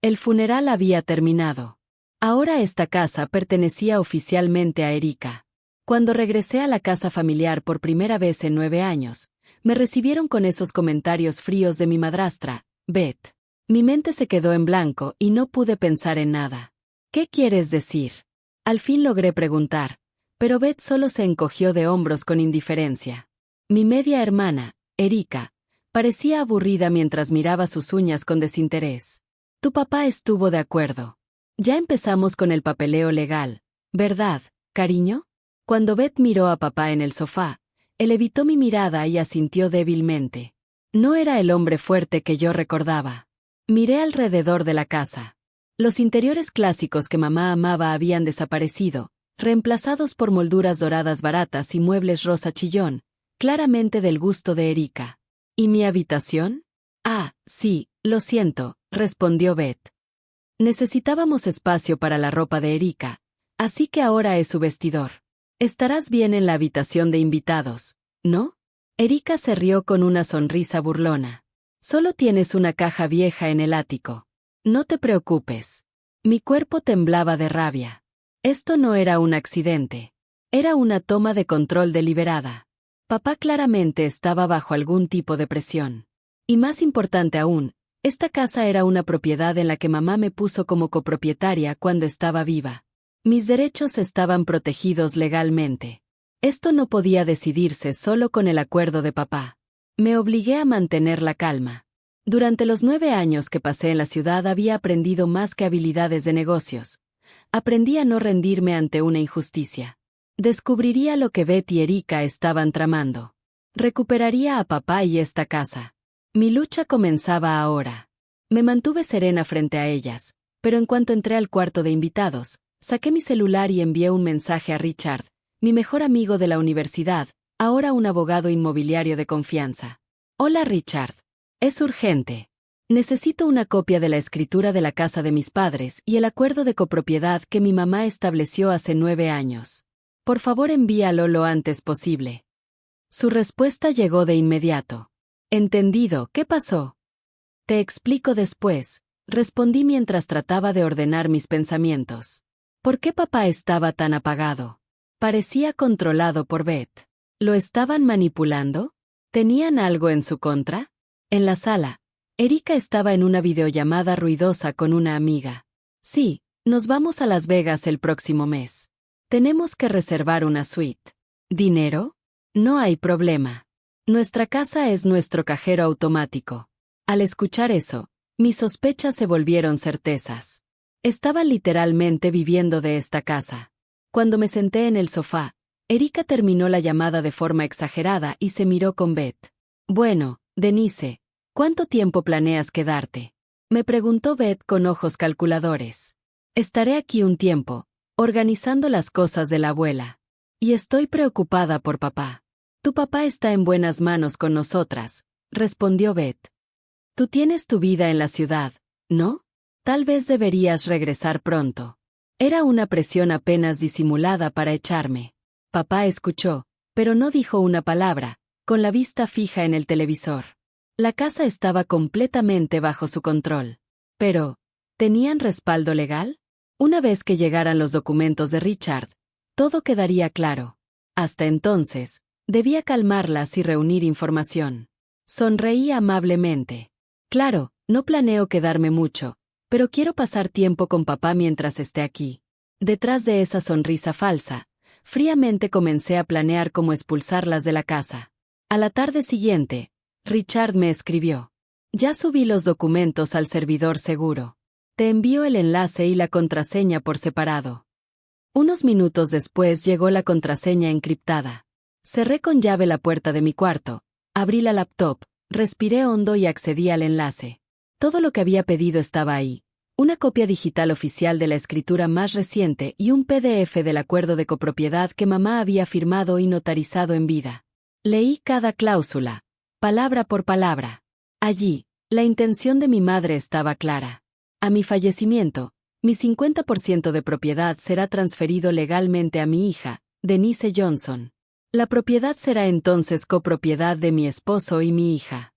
El funeral había terminado. Ahora esta casa pertenecía oficialmente a Erika. Cuando regresé a la casa familiar por primera vez en 9 años, me recibieron con esos comentarios fríos de mi madrastra, Beth. Mi mente se quedó en blanco y no pude pensar en nada. ¿Qué quieres decir? Al fin logré preguntar, pero Beth solo se encogió de hombros con indiferencia. Mi media hermana, Erika, parecía aburrida mientras miraba sus uñas con desinterés. Tu papá estuvo de acuerdo. Ya empezamos con el papeleo legal, ¿verdad, cariño? Cuando Beth miró a papá en el sofá, él evitó mi mirada y asintió débilmente. No era el hombre fuerte que yo recordaba. Miré alrededor de la casa. Los interiores clásicos que mamá amaba habían desaparecido, reemplazados por molduras doradas baratas y muebles rosa chillón, claramente del gusto de Erika. ¿Y mi habitación? Ah, sí, lo siento, respondió Beth. Necesitábamos espacio para la ropa de Erika, así que ahora es su vestidor. Estarás bien en la habitación de invitados, ¿no? Erika se rió con una sonrisa burlona. Solo tienes una caja vieja en el ático. No te preocupes. Mi cuerpo temblaba de rabia. Esto no era un accidente. Era una toma de control deliberada. Papá claramente estaba bajo algún tipo de presión. Y más importante aún, esta casa era una propiedad en la que mamá me puso como copropietaria cuando estaba viva. Mis derechos estaban protegidos legalmente. Esto no podía decidirse solo con el acuerdo de papá. Me obligué a mantener la calma. Durante los 9 años que pasé en la ciudad había aprendido más que habilidades de negocios. Aprendí a no rendirme ante una injusticia. Descubriría lo que Beth y Erika estaban tramando. Recuperaría a papá y esta casa. Mi lucha comenzaba ahora. Me mantuve serena frente a ellas, pero en cuanto entré al cuarto de invitados, saqué mi celular y envié un mensaje a Richard, mi mejor amigo de la universidad, ahora un abogado inmobiliario de confianza. Hola Richard. Es urgente. Necesito una copia de la escritura de la casa de mis padres y el acuerdo de copropiedad que mi mamá estableció hace 9 años. Por favor envíalo lo antes posible. Su respuesta llegó de inmediato. Entendido, ¿qué pasó? Te explico después, respondí mientras trataba de ordenar mis pensamientos. ¿Por qué papá estaba tan apagado? Parecía controlado por Beth. ¿Lo estaban manipulando? ¿Tenían algo en su contra? En la sala, Erika estaba en una videollamada ruidosa con una amiga. Sí, nos vamos a Las Vegas el próximo mes. Tenemos que reservar una suite. ¿Dinero? No hay problema. Nuestra casa es nuestro cajero automático. Al escuchar eso, mis sospechas se volvieron certezas. Estaban literalmente viviendo de esta casa. Cuando me senté en el sofá, Erika terminó la llamada de forma exagerada y se miró con Beth. Bueno, Denise, ¿cuánto tiempo planeas quedarte? Me preguntó Beth con ojos calculadores. Estaré aquí un tiempo, organizando las cosas de la abuela. Y estoy preocupada por papá. Tu papá está en buenas manos con nosotras, respondió Beth. Tú tienes tu vida en la ciudad, ¿no? Tal vez deberías regresar pronto. Era una presión apenas disimulada para echarme. Papá escuchó, pero no dijo una palabra, con la vista fija en el televisor. La casa estaba completamente bajo su control. Pero, ¿tenían respaldo legal? Una vez que llegaran los documentos de Richard, todo quedaría claro. Hasta entonces, debía calmarlas y reunir información. Sonreí amablemente. Claro, no planeo quedarme mucho, pero quiero pasar tiempo con papá mientras esté aquí. Detrás de esa sonrisa falsa, fríamente comencé a planear cómo expulsarlas de la casa. A la tarde siguiente, Richard me escribió. Ya subí los documentos al servidor seguro. Te envío el enlace y la contraseña por separado. Unos minutos después llegó la contraseña encriptada. Cerré con llave la puerta de mi cuarto, abrí la laptop, respiré hondo y accedí al enlace. Todo lo que había pedido estaba ahí. Una copia digital oficial de la escritura más reciente y un PDF del acuerdo de copropiedad que mamá había firmado y notarizado en vida. Leí cada cláusula, palabra por palabra. Allí, la intención de mi madre estaba clara. A mi fallecimiento, mi 50% de propiedad será transferido legalmente a mi hija, Denise Johnson. La propiedad será entonces copropiedad de mi esposo y mi hija.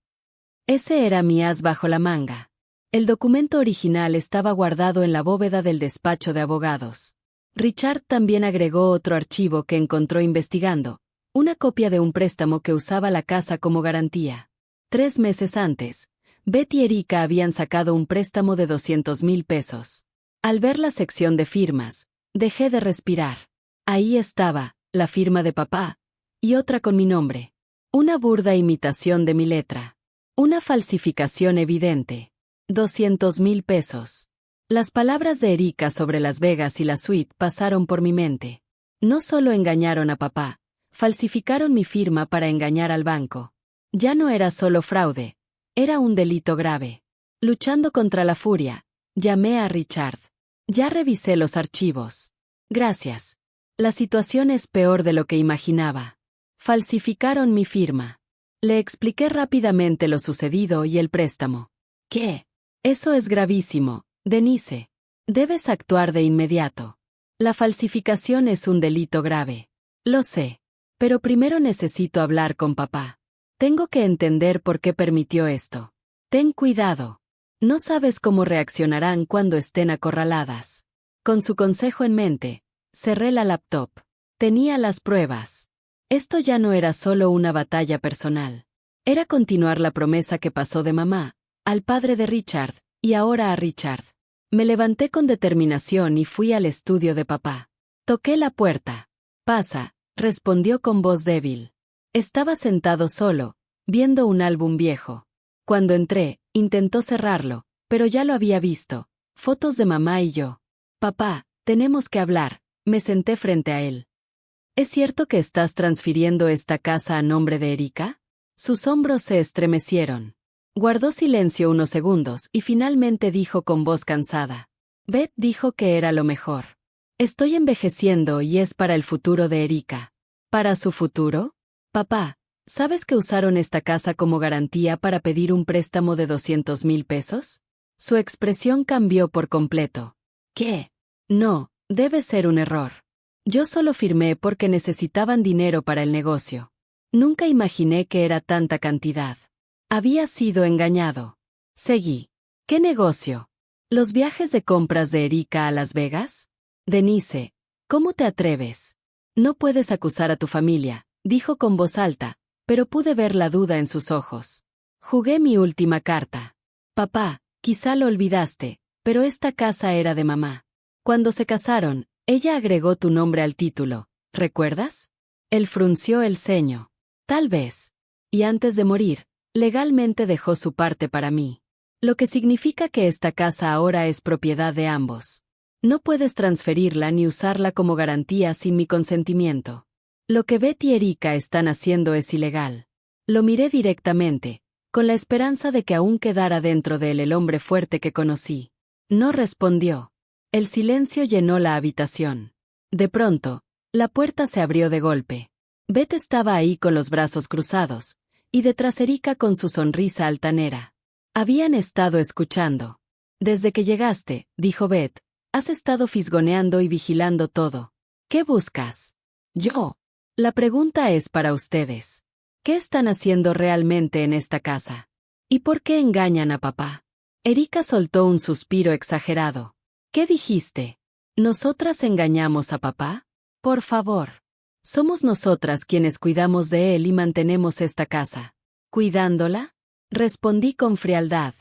Ese era mi as bajo la manga. El documento original estaba guardado en la bóveda del despacho de abogados. Richard también agregó otro archivo que encontró investigando, una copia de un préstamo que usaba la casa como garantía. 3 meses antes, Beth y Erika habían sacado un préstamo de 200,000 pesos. Al ver la sección de firmas, dejé de respirar. Ahí estaba, la firma de papá, y otra con mi nombre. Una burda imitación de mi letra. Una falsificación evidente. 200,000 pesos. Las palabras de Erika sobre Las Vegas y la suite pasaron por mi mente. No solo engañaron a papá, falsificaron mi firma para engañar al banco. Ya no era solo fraude, era un delito grave. Luchando contra la furia, llamé a Richard. Ya revisé los archivos. Gracias. La situación es peor de lo que imaginaba. Falsificaron mi firma. Le expliqué rápidamente lo sucedido y el préstamo. ¿Qué? Eso es gravísimo, Denise. Debes actuar de inmediato. La falsificación es un delito grave. Lo sé. Pero primero necesito hablar con papá. Tengo que entender por qué permitió esto. Ten cuidado. No sabes cómo reaccionarán cuando estén acorraladas. Con su consejo en mente, cerré la laptop. Tenía las pruebas. Esto ya no era solo una batalla personal. Era continuar la promesa que pasó de mamá, al padre de Richard, y ahora a Richard. Me levanté con determinación y fui al estudio de papá. Toqué la puerta. Pasa, respondió con voz débil. Estaba sentado solo, viendo un álbum viejo. Cuando entré, intentó cerrarlo, pero ya lo había visto. Fotos de mamá y yo. Papá, tenemos que hablar. Me senté frente a él. ¿Es cierto que estás transfiriendo esta casa a nombre de Erika? Sus hombros se estremecieron. Guardó silencio unos segundos y finalmente dijo con voz cansada. Beth dijo que era lo mejor. Estoy envejeciendo y es para el futuro de Erika. ¿Para su futuro? Papá, ¿sabes que usaron esta casa como garantía para pedir un préstamo de 200,000 pesos? Su expresión cambió por completo. ¿Qué? No, debe ser un error. Yo solo firmé porque necesitaban dinero para el negocio. Nunca imaginé que era tanta cantidad. Había sido engañado. Seguí. ¿Qué negocio? ¿Los viajes de compras de Erika a Las Vegas? Denise, ¿cómo te atreves? No puedes acusar a tu familia, dijo con voz alta, pero pude ver la duda en sus ojos. Jugué mi última carta. Papá, quizá lo olvidaste, pero esta casa era de mamá. Cuando se casaron, ella agregó tu nombre al título, ¿recuerdas? Él frunció el ceño. Tal vez. Y antes de morir, legalmente dejó su parte para mí. Lo que significa que esta casa ahora es propiedad de ambos. No puedes transferirla ni usarla como garantía sin mi consentimiento. Lo que Beth y Erika están haciendo es ilegal. Lo miré directamente, con la esperanza de que aún quedara dentro de él el hombre fuerte que conocí. No respondió. El silencio llenó la habitación. De pronto, la puerta se abrió de golpe. Beth estaba ahí con los brazos cruzados, y detrás Erika con su sonrisa altanera. Habían estado escuchando. Desde que llegaste, dijo Beth, has estado fisgoneando y vigilando todo. ¿Qué buscas? Yo. La pregunta es para ustedes. ¿Qué están haciendo realmente en esta casa? ¿Y por qué engañan a papá? Erika soltó un suspiro exagerado. ¿Qué dijiste? ¿Nosotras engañamos a papá? Por favor. Somos nosotras quienes cuidamos de él y mantenemos esta casa. ¿Cuidándola? Respondí con frialdad.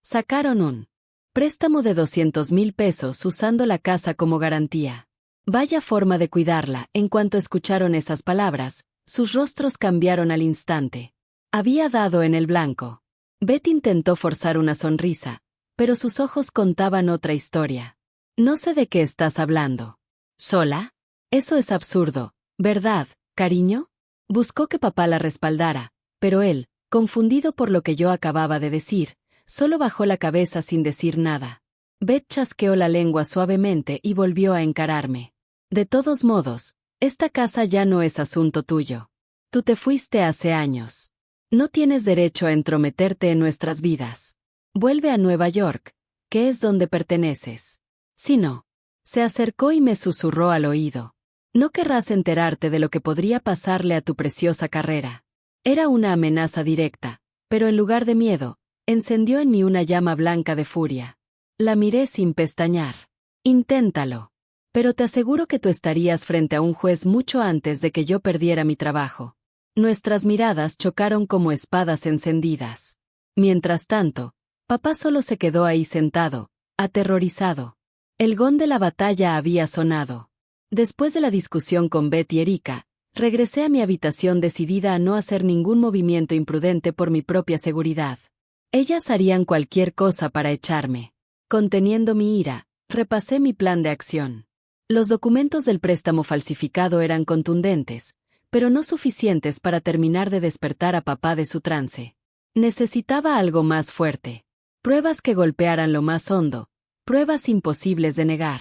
Sacaron un préstamo de 200,000 pesos usando la casa como garantía. Vaya forma de cuidarla. En cuanto escucharon esas palabras, sus rostros cambiaron al instante. Había dado en el blanco. Beth intentó forzar una sonrisa, pero sus ojos contaban otra historia. No sé de qué estás hablando. ¿Sola? Eso es absurdo, ¿verdad, cariño? Buscó que papá la respaldara, pero él, confundido por lo que yo acababa de decir, solo bajó la cabeza sin decir nada. Beth chasqueó la lengua suavemente y volvió a encararme. De todos modos, esta casa ya no es asunto tuyo. Tú te fuiste hace años. No tienes derecho a entrometerte en nuestras vidas. Vuelve a Nueva York, que es donde perteneces. Si no. Se acercó y me susurró al oído. No querrás enterarte de lo que podría pasarle a tu preciosa carrera. Era una amenaza directa, pero en lugar de miedo, Encendió en mí una llama blanca de furia. La miré sin pestañear. Inténtalo. Pero te aseguro que tú estarías frente a un juez mucho antes de que yo perdiera mi trabajo. Nuestras miradas chocaron como espadas encendidas. Mientras tanto, papá solo se quedó ahí sentado, aterrorizado. El gong de la batalla había sonado. Después de la discusión con Beth y Erika, regresé a mi habitación decidida a no hacer ningún movimiento imprudente por mi propia seguridad. Ellas harían cualquier cosa para echarme. Conteniendo mi ira, repasé mi plan de acción. Los documentos del préstamo falsificado eran contundentes, pero no suficientes para terminar de despertar a papá de su trance. Necesitaba algo más fuerte. Pruebas que golpearan lo más hondo, pruebas imposibles de negar.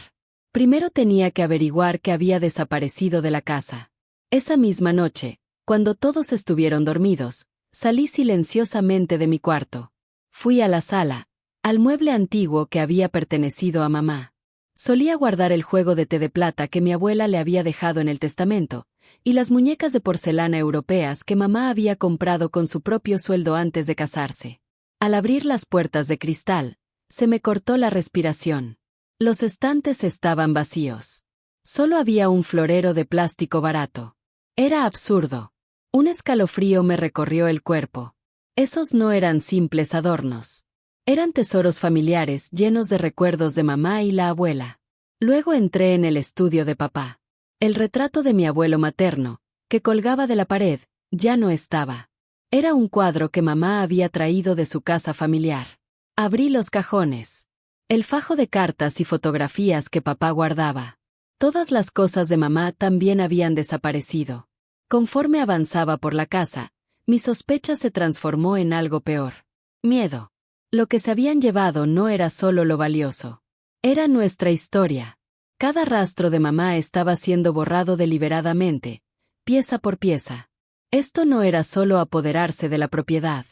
Primero tenía que averiguar qué había desaparecido de la casa. Esa misma noche, cuando todos estuvieron dormidos, salí silenciosamente de mi cuarto. Fui a la sala, al mueble antiguo que había pertenecido a mamá. Solía guardar el juego de té de plata que mi abuela le había dejado en el testamento, y las muñecas de porcelana europeas que mamá había comprado con su propio sueldo antes de casarse. Al abrir las puertas de cristal, se me cortó la respiración. Los estantes estaban vacíos. Solo había un florero de plástico barato. Era absurdo. Un escalofrío me recorrió el cuerpo. Esos no eran simples adornos. Eran tesoros familiares llenos de recuerdos de mamá y la abuela. Luego entré en el estudio de papá. El retrato de mi abuelo materno, que colgaba de la pared, ya no estaba. Era un cuadro que mamá había traído de su casa familiar. Abrí los cajones. El fajo de cartas y fotografías que papá guardaba. Todas las cosas de mamá también habían desaparecido. Conforme avanzaba por la casa, mi sospecha se transformó en algo peor. Miedo. Lo que se habían llevado no era solo lo valioso. Era nuestra historia. Cada rastro de mamá estaba siendo borrado deliberadamente, pieza por pieza. Esto no era solo apoderarse de la propiedad.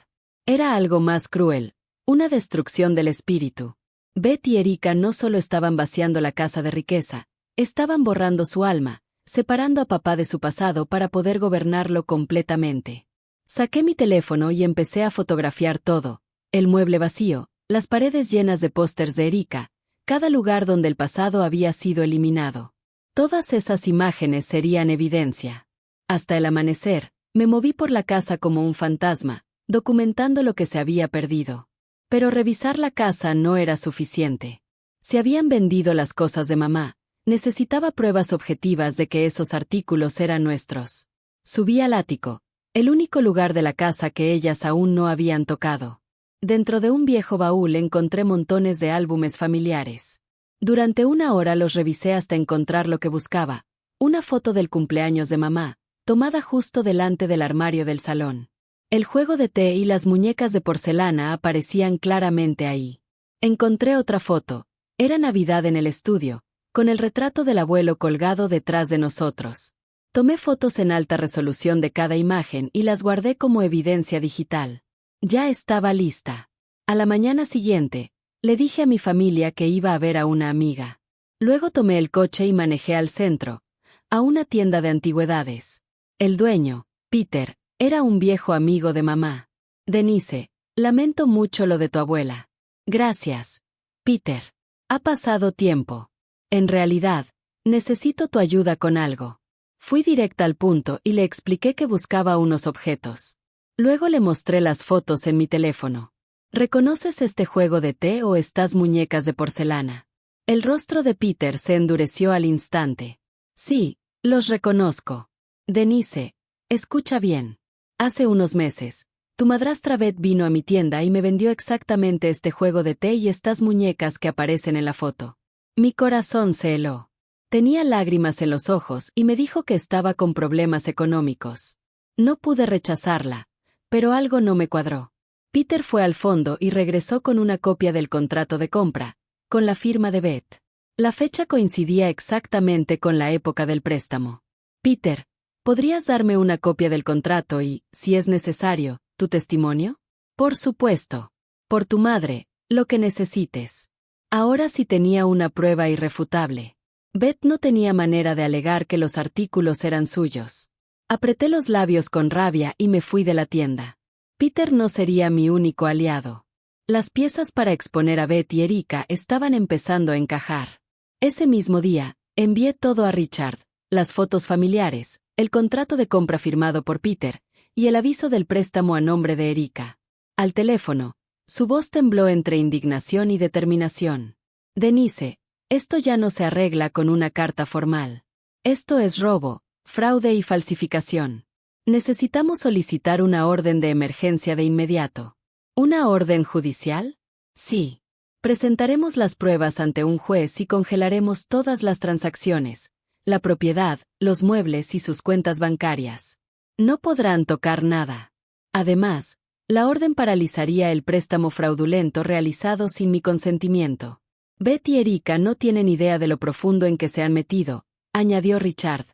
Era algo más cruel, una destrucción del espíritu. Beth y Erika no solo estaban vaciando la casa de riqueza, estaban borrando su alma, separando a papá de su pasado para poder gobernarlo completamente. Saqué mi teléfono y empecé a fotografiar todo. El mueble vacío, las paredes llenas de pósters de Erika, cada lugar donde el pasado había sido eliminado. Todas esas imágenes serían evidencia. Hasta el amanecer, me moví por la casa como un fantasma, documentando lo que se había perdido. Pero revisar la casa no era suficiente. Si habían vendido las cosas de mamá, necesitaba pruebas objetivas de que esos artículos eran nuestros. Subí al ático, el único lugar de la casa que ellas aún no habían tocado. Dentro de un viejo baúl encontré montones de álbumes familiares. Durante una hora los revisé hasta encontrar lo que buscaba, una foto del cumpleaños de mamá, tomada justo delante del armario del salón. El juego de té y las muñecas de porcelana aparecían claramente ahí. Encontré otra foto. Era Navidad en el estudio, con el retrato del abuelo colgado detrás de nosotros. Tomé fotos en alta resolución de cada imagen y las guardé como evidencia digital. Ya estaba lista. A la mañana siguiente, le dije a mi familia que iba a ver a una amiga. Luego tomé el coche y manejé al centro, a una tienda de antigüedades. El dueño, Peter, era un viejo amigo de mamá. Denise, lamento mucho lo de tu abuela. Gracias, Peter. Ha pasado tiempo. En realidad, necesito tu ayuda con algo. Fui directa al punto y le expliqué que buscaba unos objetos. Luego le mostré las fotos en mi teléfono. ¿Reconoces este juego de té o estas muñecas de porcelana? El rostro de Peter se endureció al instante. Sí, los reconozco. Denise, escucha bien. Hace unos meses, tu madrastra Beth vino a mi tienda y me vendió exactamente este juego de té y estas muñecas que aparecen en la foto. Mi corazón se heló. Tenía lágrimas en los ojos y me dijo que estaba con problemas económicos. No pude rechazarla, pero algo no me cuadró. Peter fue al fondo y regresó con una copia del contrato de compra, con la firma de Beth. La fecha coincidía exactamente con la época del préstamo. Peter, ¿podrías darme una copia del contrato y, si es necesario, tu testimonio? Por supuesto. Por tu madre, lo que necesites. Ahora sí tenía una prueba irrefutable. Beth no tenía manera de alegar que los artículos eran suyos. Apreté los labios con rabia y me fui de la tienda. Peter no sería mi único aliado. Las piezas para exponer a Beth y Erika estaban empezando a encajar. Ese mismo día, envié todo a Richard, las fotos familiares, el contrato de compra firmado por Peter, y el aviso del préstamo a nombre de Erika. Al teléfono, su voz tembló entre indignación y determinación. Denise, esto ya no se arregla con una carta formal. Esto es robo, fraude y falsificación. Necesitamos solicitar una orden de emergencia de inmediato. ¿Una orden judicial? Sí. Presentaremos las pruebas ante un juez y congelaremos todas las transacciones, la propiedad, los muebles y sus cuentas bancarias. No podrán tocar nada. Además, la orden paralizaría el préstamo fraudulento realizado sin mi consentimiento. Beth y Erika no tienen idea de lo profundo en que se han metido, añadió Richard.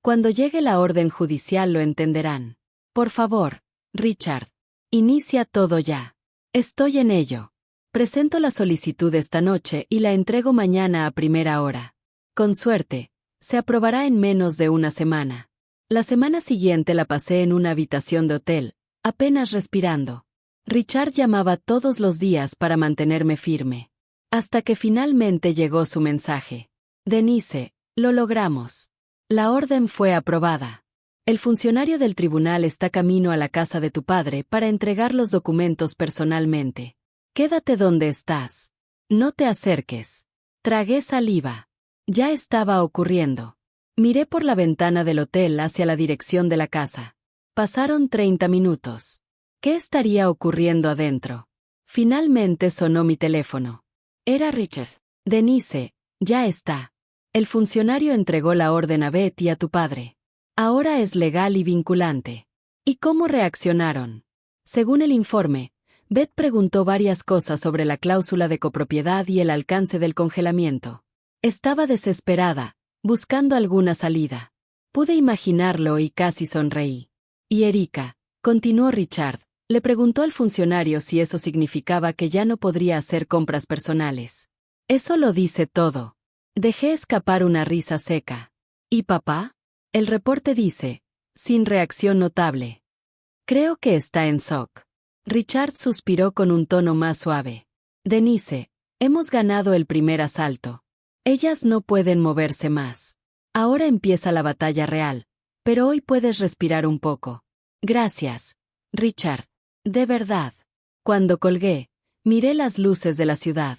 Cuando llegue la orden judicial lo entenderán. Por favor, Richard, inicia todo ya. Estoy en ello. Presento la solicitud esta noche y la entrego mañana a primera hora. Con suerte, se aprobará en menos de una semana. La semana siguiente la pasé en una habitación de hotel, apenas respirando. Richard llamaba todos los días para mantenerme firme. Hasta que finalmente llegó su mensaje. Denise, lo logramos. La orden fue aprobada. El funcionario del tribunal está camino a la casa de tu padre para entregar los documentos personalmente. Quédate donde estás. No te acerques. Tragué saliva. Ya estaba ocurriendo. Miré por la ventana del hotel hacia la dirección de la casa. Pasaron 30 minutos. ¿Qué estaría ocurriendo adentro? Finalmente sonó mi teléfono. Era Richard. Denise, ya está. El funcionario entregó la orden a Beth y a tu padre. Ahora es legal y vinculante. ¿Y cómo reaccionaron? Según el informe, Beth preguntó varias cosas sobre la cláusula de copropiedad y el alcance del congelamiento. Estaba desesperada, buscando alguna salida. Pude imaginarlo y casi sonreí. Y Erika, continuó Richard, le preguntó al funcionario si eso significaba que ya no podría hacer compras personales. Eso lo dice todo. Dejé escapar una risa seca. ¿Y papá? El reporte dice, sin reacción notable. Creo que está en shock. Richard suspiró con un tono más suave. Denise, hemos ganado el primer asalto. Ellas no pueden moverse más. Ahora empieza la batalla real, pero hoy puedes respirar un poco. Gracias, Richard. De verdad. Cuando colgué, miré las luces de la ciudad.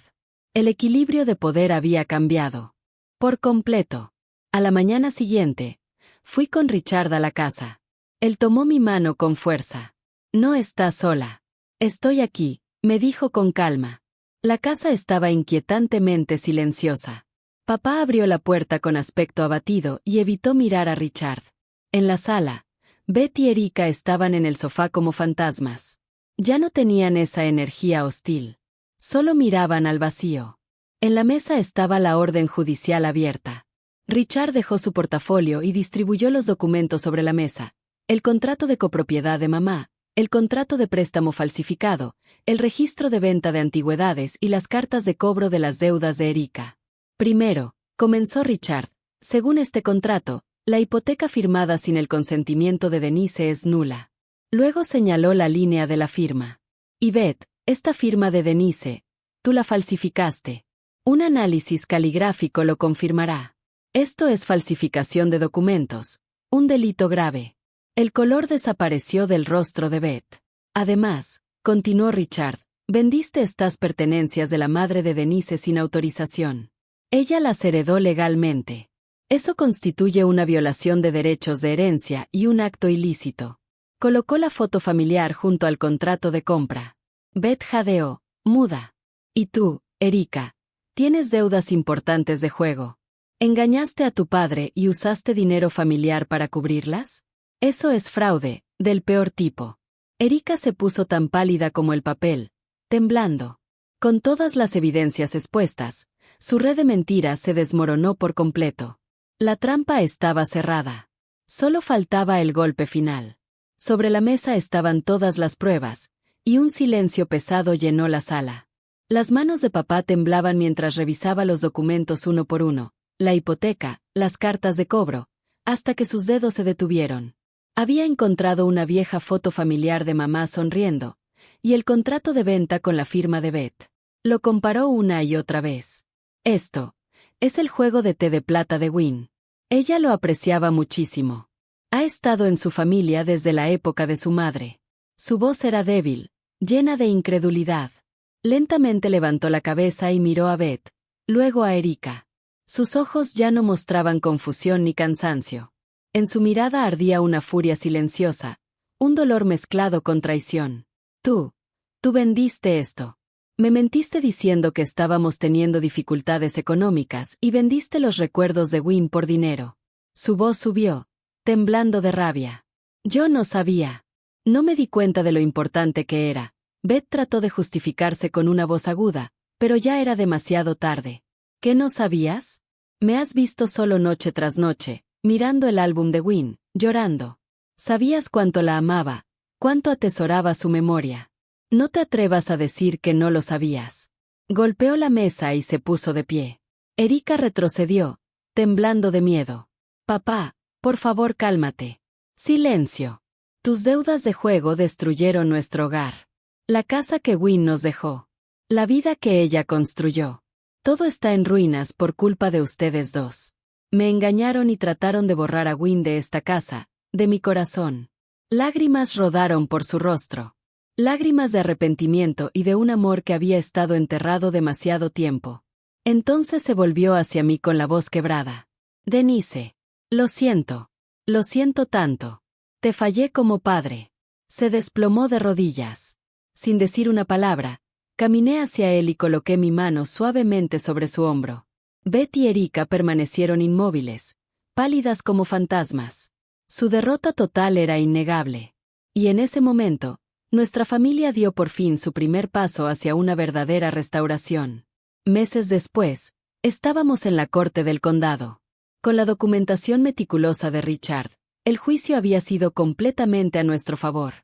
El equilibrio de poder había cambiado. Por completo. A la mañana siguiente, fui con Richard a la casa. Él tomó mi mano con fuerza. No estás sola. Estoy aquí, me dijo con calma. La casa estaba inquietantemente silenciosa. Papá abrió la puerta con aspecto abatido y evitó mirar a Richard. En la sala, Beth y Erika estaban en el sofá como fantasmas. Ya no tenían esa energía hostil. Solo miraban al vacío. En la mesa estaba la orden judicial abierta. Richard dejó su portafolio y distribuyó los documentos sobre la mesa. El contrato de copropiedad de mamá, el contrato de préstamo falsificado, el registro de venta de antigüedades y las cartas de cobro de las deudas de Erika. Primero, comenzó Richard, según este contrato, la hipoteca firmada sin el consentimiento de Denise es nula. Luego señaló la línea de la firma. Y Beth, esta firma de Denise, tú la falsificaste. Un análisis caligráfico lo confirmará. Esto es falsificación de documentos, un delito grave. El color desapareció del rostro de Beth. Además, continuó Richard, vendiste estas pertenencias de la madre de Denise sin autorización. Ella las heredó legalmente. Eso constituye una violación de derechos de herencia y un acto ilícito. Colocó la foto familiar junto al contrato de compra. Beth jadeó, muda. Y tú, Erika, tienes deudas importantes de juego. ¿Engañaste a tu padre y usaste dinero familiar para cubrirlas? Eso es fraude, del peor tipo. Erika se puso tan pálida como el papel, temblando. Con todas las evidencias expuestas, su red de mentiras se desmoronó por completo. La trampa estaba cerrada. Solo faltaba el golpe final. Sobre la mesa estaban todas las pruebas, y un silencio pesado llenó la sala. Las manos de papá temblaban mientras revisaba los documentos uno por uno, la hipoteca, las cartas de cobro, hasta que sus dedos se detuvieron. Había encontrado una vieja foto familiar de mamá sonriendo, y el contrato de venta con la firma de Beth. Lo comparó una y otra vez. Esto es el juego de té de plata de Wynne. Ella lo apreciaba muchísimo. Ha estado en su familia desde la época de su madre. Su voz era débil, llena de incredulidad. Lentamente levantó la cabeza y miró a Beth, luego a Erika. Sus ojos ya no mostraban confusión ni cansancio. En su mirada ardía una furia silenciosa, un dolor mezclado con traición. Tú vendiste esto. Me mentiste diciendo que estábamos teniendo dificultades económicas y vendiste los recuerdos de Wynne por dinero. Su voz subió, temblando de rabia. Yo no sabía. No me di cuenta de lo importante que era. Beth trató de justificarse con una voz aguda, pero ya era demasiado tarde. ¿Qué no sabías? Me has visto solo noche tras noche, mirando el álbum de Wynne, llorando. Sabías cuánto la amaba, cuánto atesoraba su memoria. No te atrevas a decir que no lo sabías. Golpeó la mesa y se puso de pie. Erika retrocedió, temblando de miedo. Papá, por favor cálmate. Silencio. Tus deudas de juego destruyeron nuestro hogar. La casa que Wynne nos dejó. La vida que ella construyó. Todo está en ruinas por culpa de ustedes dos. Me engañaron y trataron de borrar a Wynne de esta casa, de mi corazón. Lágrimas rodaron por su rostro. Lágrimas de arrepentimiento y de un amor que había estado enterrado demasiado tiempo. Entonces se volvió hacia mí con la voz quebrada. Denise. Lo siento tanto. Te fallé como padre. Se desplomó de rodillas. Sin decir una palabra, caminé hacia él y coloqué mi mano suavemente sobre su hombro. Beth y Erika permanecieron inmóviles, pálidas como fantasmas. Su derrota total era innegable. Y en ese momento, nuestra familia dio por fin su primer paso hacia una verdadera restauración. Meses después, estábamos en la corte del condado. Con la documentación meticulosa de Richard, el juicio había sido completamente a nuestro favor.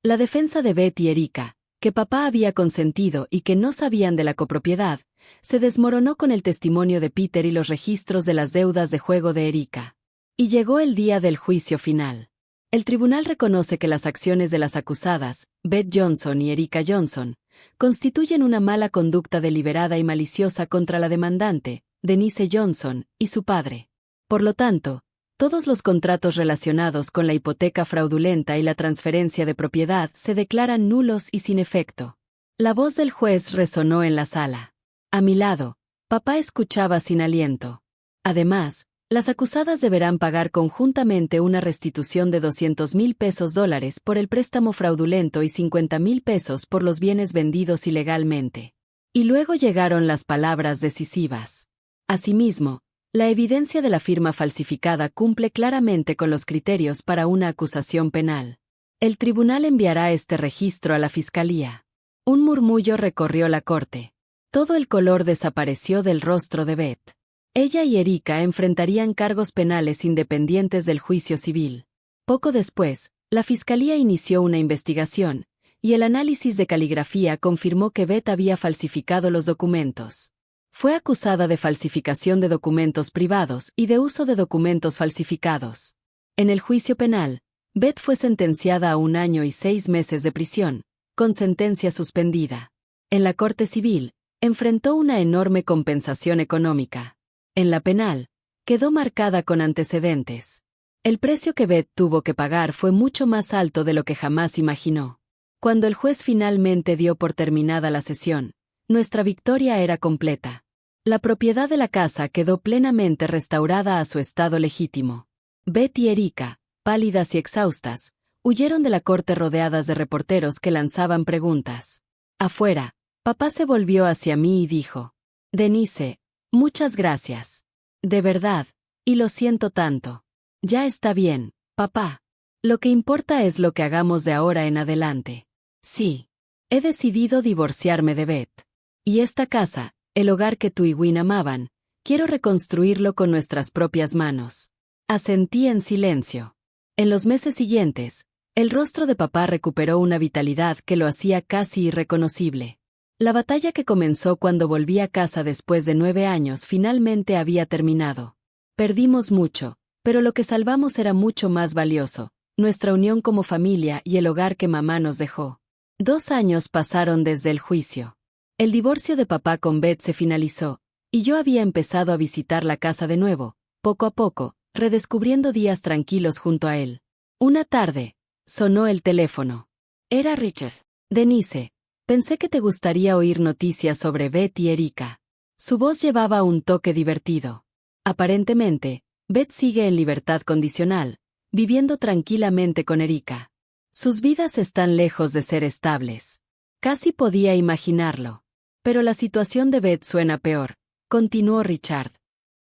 La defensa de Beth y Erika, que papá había consentido y que no sabían de la copropiedad, se desmoronó con el testimonio de Peter y los registros de las deudas de juego de Erika. Y llegó el día del juicio final. El tribunal reconoce que las acciones de las acusadas, Beth Johnson y Erika Johnson, constituyen una mala conducta deliberada y maliciosa contra la demandante, Denise Johnson, y su padre. Por lo tanto, todos los contratos relacionados con la hipoteca fraudulenta y la transferencia de propiedad se declaran nulos y sin efecto. La voz del juez resonó en la sala. A mi lado, papá escuchaba sin aliento. Además, las acusadas deberán pagar conjuntamente una restitución de $200,000 por el préstamo fraudulento y $50,000 por los bienes vendidos ilegalmente. Y luego llegaron las palabras decisivas. Asimismo, la evidencia de la firma falsificada cumple claramente con los criterios para una acusación penal. El tribunal enviará este registro a la fiscalía. Un murmullo recorrió la corte. Todo el color desapareció del rostro de Beth. Ella y Erika enfrentarían cargos penales independientes del juicio civil. Poco después, la fiscalía inició una investigación, y el análisis de caligrafía confirmó que Beth había falsificado los documentos. Fue acusada de falsificación de documentos privados y de uso de documentos falsificados. En el juicio penal, Beth fue sentenciada a 1 año y 6 meses de prisión, con sentencia suspendida. En la corte civil, enfrentó una enorme compensación económica. En la penal, quedó marcada con antecedentes. El precio que Beth tuvo que pagar fue mucho más alto de lo que jamás imaginó. Cuando el juez finalmente dio por terminada la sesión, nuestra victoria era completa. La propiedad de la casa quedó plenamente restaurada a su estado legítimo. Beth y Erika, pálidas y exhaustas, huyeron de la corte rodeadas de reporteros que lanzaban preguntas. Afuera, papá se volvió hacia mí y dijo: Denise, muchas gracias. De verdad, y lo siento tanto. Ya está bien, papá. Lo que importa es lo que hagamos de ahora en adelante. Sí. He decidido divorciarme de Beth. Y esta casa, el hogar que tú y Wynne amaban, quiero reconstruirlo con nuestras propias manos. Asentí en silencio. En los meses siguientes, el rostro de papá recuperó una vitalidad que lo hacía casi irreconocible. La batalla que comenzó cuando volví a casa después de 9 años finalmente había terminado. Perdimos mucho, pero lo que salvamos era mucho más valioso, nuestra unión como familia y el hogar que mamá nos dejó. 2 años pasaron desde el juicio. El divorcio de papá con Beth se finalizó, y yo había empezado a visitar la casa de nuevo, poco a poco, redescubriendo días tranquilos junto a él. Una tarde, sonó el teléfono. Era Richard. Denise, pensé que te gustaría oír noticias sobre Beth y Erika. Su voz llevaba un toque divertido. Aparentemente, Beth sigue en libertad condicional, viviendo tranquilamente con Erika. Sus vidas están lejos de ser estables. Casi podía imaginarlo. Pero la situación de Beth suena peor, continuó Richard.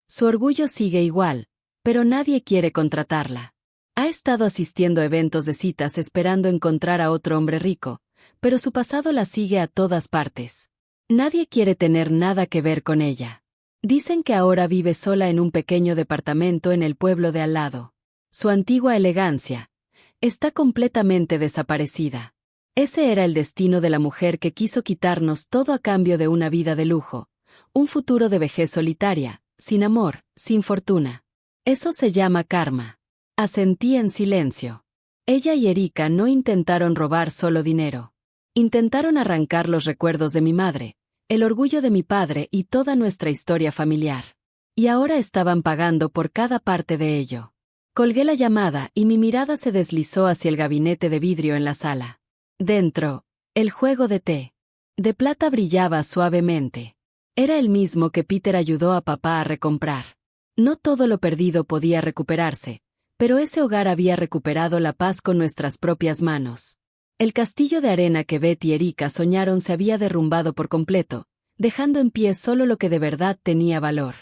Su orgullo sigue igual, pero nadie quiere contratarla. Ha estado asistiendo a eventos de citas esperando encontrar a otro hombre rico, pero su pasado la sigue a todas partes. Nadie quiere tener nada que ver con ella. Dicen que ahora vive sola en un pequeño departamento en el pueblo de al lado. Su antigua elegancia está completamente desaparecida. Ese era el destino de la mujer que quiso quitarnos todo a cambio de una vida de lujo, un futuro de vejez solitaria, sin amor, sin fortuna. Eso se llama karma. Asentí en silencio. Ella y Erika no intentaron robar solo dinero. Intentaron arrancar los recuerdos de mi madre, el orgullo de mi padre y toda nuestra historia familiar. Y ahora estaban pagando por cada parte de ello. Colgué la llamada y mi mirada se deslizó hacia el gabinete de vidrio en la sala. Dentro, el juego de té de plata brillaba suavemente. Era el mismo que Peter ayudó a papá a recomprar. No todo lo perdido podía recuperarse, pero ese hogar había recuperado la paz con nuestras propias manos. El castillo de arena que Beth y Erika soñaron se había derrumbado por completo, dejando en pie solo lo que de verdad tenía valor.